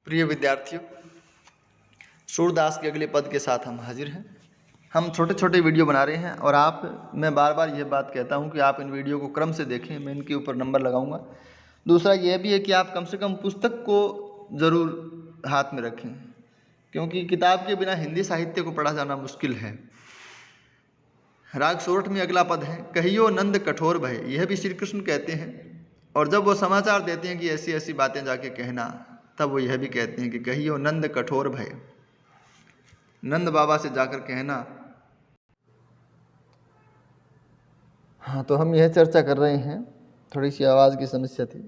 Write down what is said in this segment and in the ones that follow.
प्रिय विद्यार्थियों, सूरदास के अगले पद के साथ हम हाजिर हैं। हम छोटे छोटे वीडियो बना रहे हैं और मैं बार बार यह बात कहता हूं कि आप इन वीडियो को क्रम से देखें। मैं इनके ऊपर नंबर लगाऊंगा। दूसरा यह भी है कि आप कम से कम पुस्तक को ज़रूर हाथ में रखें, क्योंकि किताब के बिना हिंदी साहित्य को पढ़ा जाना मुश्किल है। राग सोरठ में अगला पद है, कहियो नंद कठोर भय। यह भी श्री कृष्ण कहते हैं, और जब वो समाचार देते हैं कि ऐसी ऐसी बातें जाके कहना, तब वो यह भी कहते हैं कि कहियो नंद कठोर भय, नंद बाबा से जाकर कहना। हाँ, तो हम यह चर्चा कर रहे हैं। थोड़ी सी आवाज़ की समस्या थी,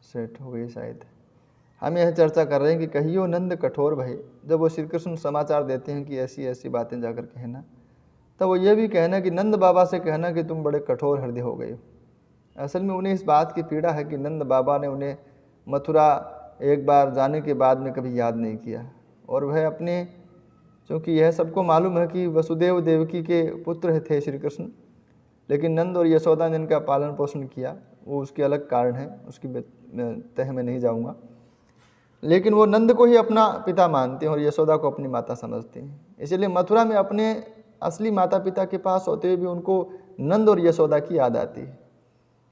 सेट हो गई शायद। हम यह चर्चा कर रहे हैं कि कहियो नंद कठोर भय। जब वो श्री कृष्ण समाचार देते हैं कि ऐसी ऐसी बातें जाकर कहना, तब वो ये भी कहना कि नंद बाबा से कहना कि तुम बड़े कठोर हृदय हो गए हो। असल में उन्हें इस बात की पीड़ा है कि नंद बाबा ने उन्हें मथुरा एक बार जाने के बाद में कभी याद नहीं किया, और वह अपने, क्योंकि यह सबको मालूम है कि वसुदेव देवकी के पुत्र थे श्री कृष्ण, लेकिन नंद और यशोदा ने इनका पालन पोषण किया, वो उसके अलग कारण है, उसकी तह में नहीं जाऊंगा। लेकिन वो नंद को ही अपना पिता मानते हैं और यशोदा को अपनी माता समझते हैं। इसलिए मथुरा में अपने असली माता पिता के पास होते हुए भी उनको नंद और यशोदा की याद आती है।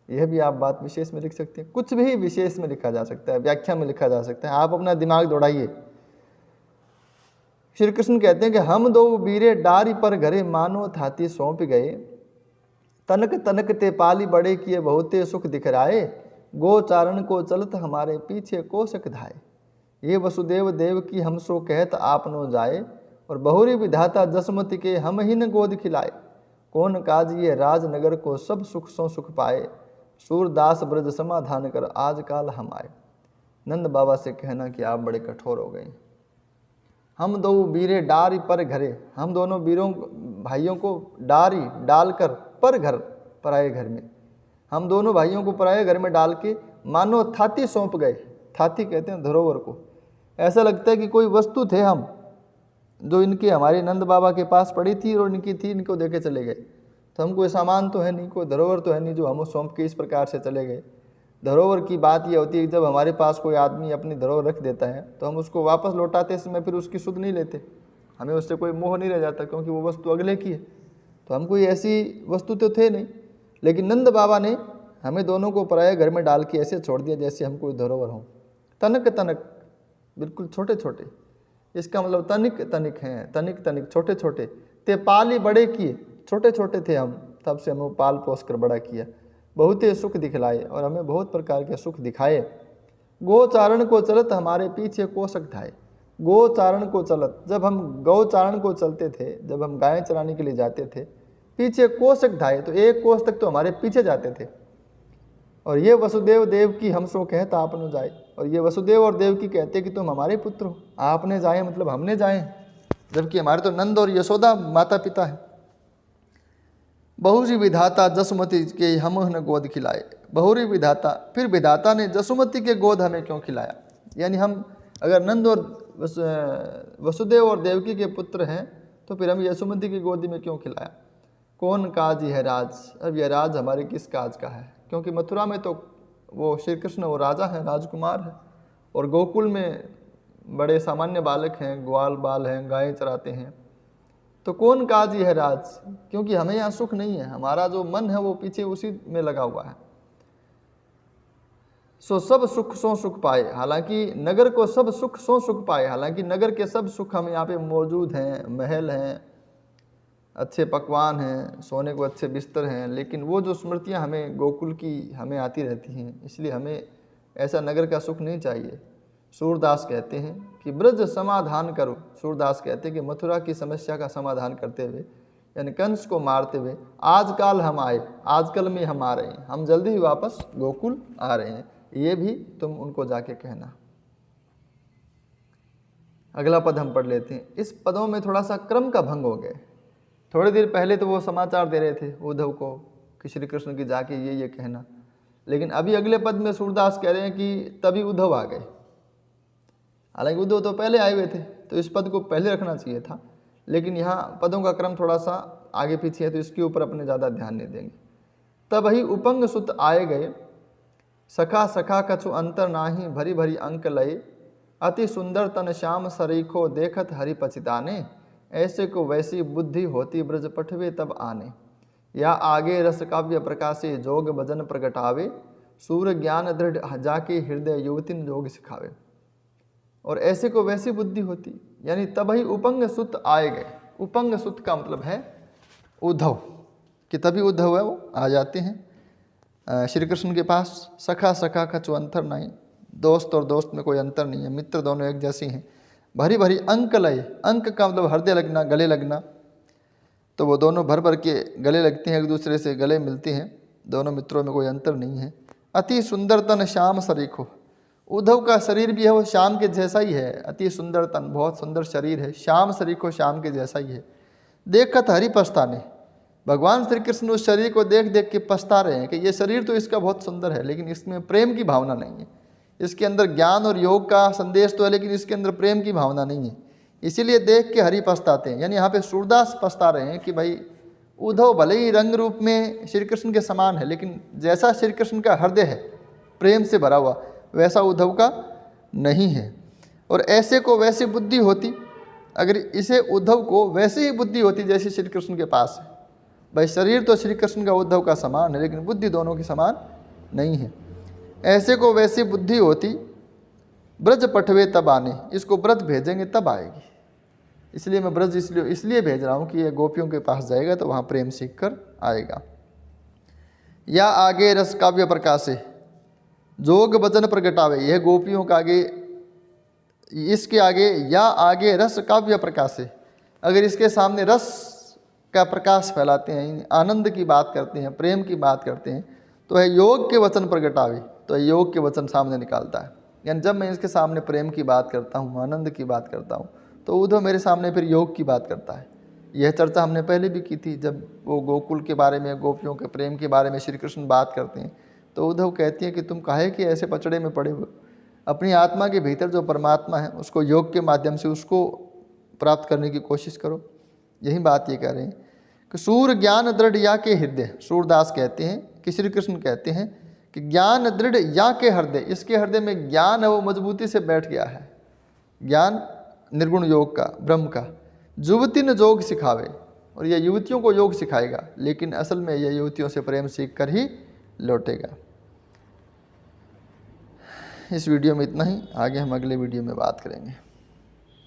यह भी आप बात विशेष में लिख सकते हैं। कुछ भी विशेष में लिखा जा सकता है, व्याख्या में लिखा जा सकता है। आप अपना दिमाग दौड़ाइए। श्री कृष्ण कहते हैं कि हम दो बीरे डारी पर घरे, मानो थाती सौंप गए। तनक तनक ते पाली बड़े किए, बहुते सुख दिखराए। गो चारण को चलत हमारे पीछे कोसक धाए। ये वसुदेव देव की हम सो कहत आपनो जाए, और बहुरी विधाता जसमति के हम ही न गोद खिलाए। कौन काज ये राजनगर को सब सुख सो सुख पाए। सूरदास ब्रज समाधान कर आज काल हम आए। नंद बाबा से कहना कि आप बड़े कठोर हो गए। हम दो बीरे डारी पर घरे, हम दोनों वीरों भाइयों को डारी डालकर पर घर, पराए घर में, हम दोनों भाइयों को पराए घर में डाल के मानो थाती सौंप गए। थाती कहते हैं धरोवर को। ऐसा लगता है कि कोई वस्तु थे हम, जो इनके हमारे नंद बाबा के पास पड़ी थी और इनकी थी, इनको देके चले गए। तो हम कोई सामान तो है नहीं, कोई धरोवर तो है नहीं जो हम सौंप के इस प्रकार से चले गए। धरोवर की बात यह होती है कि जब हमारे पास कोई आदमी अपनी धरोहर रख देता है तो हम उसको वापस लौटाते समय फिर उसकी सुध नहीं लेते, हमें उससे कोई मोह नहीं रह जाता, क्योंकि वो वस्तु अगले की है। तो हम कोई ऐसी वस्तु तो थे नहीं, लेकिन नंद बाबा ने हमें दोनों को पराये घर में डाल के ऐसे छोड़ दिया जैसे हम कोई धरोहर हों। तनक तनक, बिल्कुल छोटे छोटे, इसका मतलब तनिक तनिक हैं, तनिक तनिक छोटे छोटे। ते पाली बड़े किए, छोटे छोटे थे हम, तब से हमें पाल पोस कर बड़ा किया। बहुते सुख दिखलाए, और हमें बहुत प्रकार के सुख दिखाए। गोचारण को चलत हमारे पीछे कोसक धाए। गोचारण को चलत, जब हम गौचारण को चलते थे, जब हम गायें चराने के लिए जाते थे, पीछे कोसक धाए, तो एक कोस तक तो हमारे पीछे जाते थे। और ये वसुदेव देव की हम सो कहता आपने जाए, और ये वसुदेव और देव की कहते कि तुम हमारे पुत्र हो। आपने जाए मतलब हमने जाए, जबकि हमारे तो नंद और यशोदा माता पिता है। बहुरी विधाता जसुमति के हम न गोद खिलाए। बहुरी विधाता, फिर विधाता ने जसुमति के गोद हमें क्यों खिलाया। यानी हम अगर नंद और वसुदेव और देवकी के पुत्र हैं, तो फिर हम यशुमति की गोदी में क्यों खिलाया। कौन काज यह राज, अब यह राज हमारे किस काज का है, क्योंकि मथुरा में तो वो श्री कृष्ण वो राजा है, राजकुमार है, और गोकुल में बड़े सामान्य बालक हैं, ग्वाल बाल हैं, गायें चराते हैं। तो कौन काज यह राज, क्योंकि हमें यहाँ सुख नहीं है, हमारा जो मन है वो पीछे उसी में लगा हुआ है। सो सब सुख सो सुख पाए, हालांकि नगर को सब सुख सो सुख पाए, हालांकि नगर के सब सुख हम यहाँ पे मौजूद हैं, महल हैं, अच्छे पकवान हैं, सोने को अच्छे बिस्तर हैं, लेकिन वो जो स्मृतियाँ हमें गोकुल की हमें आती रहती हैं, इसलिए हमें ऐसा नगर का सुख नहीं चाहिए। सूरदास कहते हैं कि ब्रज समाधान करो। सूरदास कहते हैं कि मथुरा की समस्या का समाधान करते हुए, यानी कंस को मारते हुए, आजकल हम आए, आजकल में हम आ रहे हैं, हम जल्दी ही वापस गोकुल आ रहे हैं, ये भी तुम उनको जाके कहना। अगला पद हम पढ़ लेते हैं। इस पदों में थोड़ा सा क्रम का भंग हो गया। थोड़ी देर पहले तो वो समाचार दे रहे थे उद्धव को कि श्री कृष्ण की जाके ये कहना, लेकिन अभी अगले पद में सूरदास कह रहे हैं कि तभी उद्धव आ गए। हालांकि उद्धव तो पहले आए हुए थे, तो इस पद को पहले रखना चाहिए था, लेकिन यहाँ पदों का क्रम थोड़ा सा आगे पीछे है, तो इसके ऊपर अपने ज़्यादा ध्यान नहीं देंगे। तब ही उपंग सुत आए गए, सखा सखा कछु अंतर नाही, भरी भरी अंक लय। अति सुंदर तन श्याम सरीखो देखत हरि पछिताने, ऐसे को वैसी बुद्धि होती ब्रज पठवे तब आने। या आगे रस काव्य प्रकाशे जोग भजन प्रगटावे, सूर ज्ञान दृढ़ जाके हृदय युवतिन जोग सिखावे। और ऐसे को वैसी बुद्धि होती, यानी तब ही उपंग सुत आए गए। उपंग सुत का मतलब है उद्धव, कि तभी उद्धव है वो आ जाते हैं श्री कृष्ण के पास। सखा सखा कछु अंतर नहीं, दोस्त और दोस्त में कोई अंतर नहीं है, मित्र दोनों एक जैसे हैं। भरी भरी अंक लय, अंक का मतलब हृदय लगना, गले लगना, तो वो दोनों भर भर के गले लगते हैं, एक दूसरे से गले मिलते हैं, दोनों मित्रों में कोई अंतर नहीं है। अति सुंदर तन श्याम सरीखो, उद्धव का शरीर भी है वो श्याम के जैसा ही है। अति सुंदर तन, बहुत सुंदर शरीर है, श्याम सरीखो श्याम के जैसा ही है। देखत हरि पछताने, भगवान श्री कृष्ण उस शरीर को देख देख के पछता रहे हैं कि ये शरीर तो इसका बहुत सुंदर है, लेकिन इसमें प्रेम की भावना नहीं है। इसके अंदर ज्ञान और योग का संदेश तो है, लेकिन इसके अंदर प्रेम की भावना नहीं है। इसीलिए देख के हरि पछताते हैं। यानी यहाँ पे सूरदास पछता रहे हैं कि भाई उद्धव भले ही रंग रूप में श्री कृष्ण के समान है, लेकिन जैसा श्री कृष्ण का हृदय है प्रेम से भरा हुआ, वैसा उद्धव का नहीं है। और ऐसे को वैसी बुद्धि होती, अगर इसे उद्धव को वैसे ही बुद्धि होती जैसे श्री कृष्ण के पास है। भाई शरीर तो श्री कृष्ण का उद्धव का समान है, लेकिन बुद्धि दोनों की समान नहीं है। ऐसे को वैसी बुद्धि होती ब्रज पठवे तब आने, इसको ब्रज भेजेंगे तब आएगी। इसलिए मैं ब्रज इसलिए भेज रहा हूँ कि ये गोपियों के पास जाएगा तो वहाँ प्रेम सीख कर आएगा। या आगे रस काव्य प्रकाशे जोग भजन प्रगटावे, यह गोपियों का आगे, इसके आगे या आगे रस काव्य प्रकाशे, अगर इसके सामने रस का प्रकाश फैलाते हैं, आनंद की बात करते हैं, प्रेम की बात करते हैं, तो है योग के वचन प्रगटावे, तो योग के वचन सामने निकालता है। यानी जब मैं इसके सामने प्रेम की बात करता हूँ, आनंद की बात करता हूँ, तो उद्धव मेरे सामने फिर योग की बात करता है। यह चर्चा हमने पहले भी की थी, जब वो गोकुल के बारे में, गोपियों के प्रेम के बारे में श्री कृष्ण बात करते हैं, तो उद्धव कहती है कि तुम काहे कि ऐसे पचड़े में पड़े हो, अपनी आत्मा के भीतर जो परमात्मा है उसको योग के माध्यम से उसको प्राप्त करने की कोशिश करो। यही बात ये कह रहे हैं कि सूर ज्ञान दृढ़ या के हृदय, सूरदास कहते हैं कि श्री कृष्ण कहते हैं कि ज्ञान दृढ़ या के हृदय, इसके हृदय में ज्ञान है वो मजबूती से बैठ गया है, ज्ञान निर्गुण योग का, ब्रह्म का। युवती ने योग सिखावे, और यह युवतियों को योग सिखाएगा, लेकिन असल में यह युवतियों से प्रेम सीख कर ही लौटेगा। इस वीडियो में इतना ही, आगे हम अगले वीडियो में बात करेंगे।